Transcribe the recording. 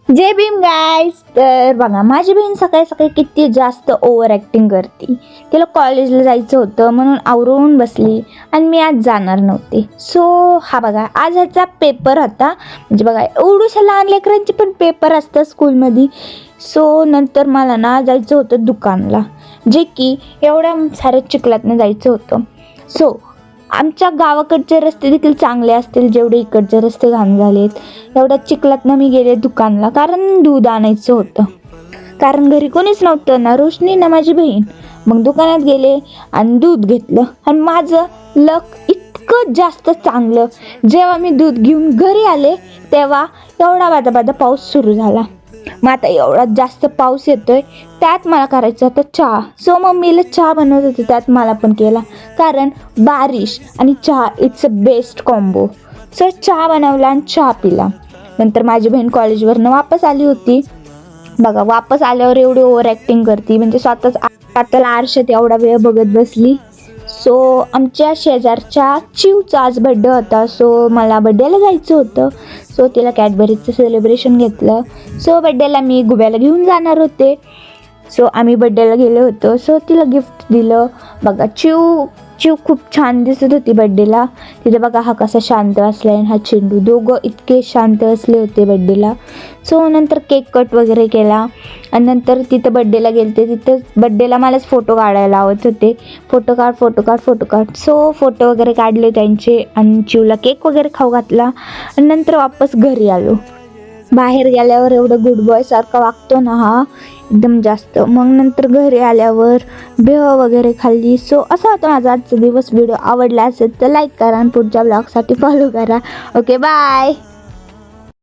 जय Bhim guys. तर बघा, माझी बहीण सकाळी सकाळी किती जास्त ओव्हर ॲक्टिंग करते. तिला कॉलेजला जायचं होतं म्हणून आवरून बसली आणि मी आज जाणार नव्हते. सो हा बघा, आज ह्याचा पेपर होता. म्हणजे बघा, एवढ्याशा लहान लेकरांचे पण पेपर असतात स्कूलमध्ये. सो नंतर मला ना जायचं होतं दुकानला, जे की एवढ्या साऱ्या चिखलातनं जायचं होतं. सो आमच्या गावाकडचे रस्ते देखील चांगले असतील जेवढे इकडचे रस्ते घाण झालेत. एवढ्या चिखलातनं मी गेले दुकानला, कारण दूध आणायचं होतं. कारण घरी कोणीच नव्हतं, ना रोशनी ना माझी बहीण. मग दुकानात गेले आणि दूध घेतलं. आणि माझं लक इतकं जास्त चांगलं, जेव्हा मी दूध घेऊन घरी आले तेव्हा एवढा बादा पाऊस सुरू झाला. मग आता एवढा जास्त पाऊस येतोय, त्यात मला करायचं होतं चहा. सो मम्मीला चहा बनवत होते, त्यात मला पण केला. कारण बारिश आणि चहा it's a best combo. So चहा बनवला आणि चहा पिला. नंतर माझी बहीण कॉलेजवरनं वापस आली होती. बघा, वापस आल्यावर एवढी ओव्हर ॲक्टिंग करते, म्हणजे स्वतःला आरशात एवढा वेळ बघत बसली. सो आमच्या शेजारच्या चिवचा आज बड्डे होता. सो मला बड्डेला जायचं होतं. सो तिला कॅडबरीचं सेलिब्रेशन घेतलं. सो बड्डेला मी गुब्याला घेऊन जाणार होते. सो आम्ही बड्डेला गेलो होतो. सो तिला गिफ्ट दिलं. बघा, चिव खूप छान दिसत होती बड्डेला. तिथे बघा, हा कसा शांत असला आहे, हा चेंडू, दोघं इतके शांत असले होते बड्डेला. सो नंतर केक कट वगैरे केला आणि नंतर तिथं बड्डेला गेलते. तिथं बड्डेला मलाच फोटो काढायला लावत होते. फोटो काढ. सो फोटो वगैरे काढले त्यांचे आणि चिवला केक वगैरे खाऊ घातला आणि नंतर वापस घरी आलो. बाहेर गेल्यावर एवढं गुड बॉय सारखा वागतो ना हा, एकदम जास्त. मग नंतर घरी आल्यावर भेळ वगैरे खाल्ली. सो असा होता माझा आजचा दिवस. व्हिडिओ आवडला असेल तर लाईक करा आणि पुढच्या ब्लॉगसाठी फॉलो करा. Okay, bye.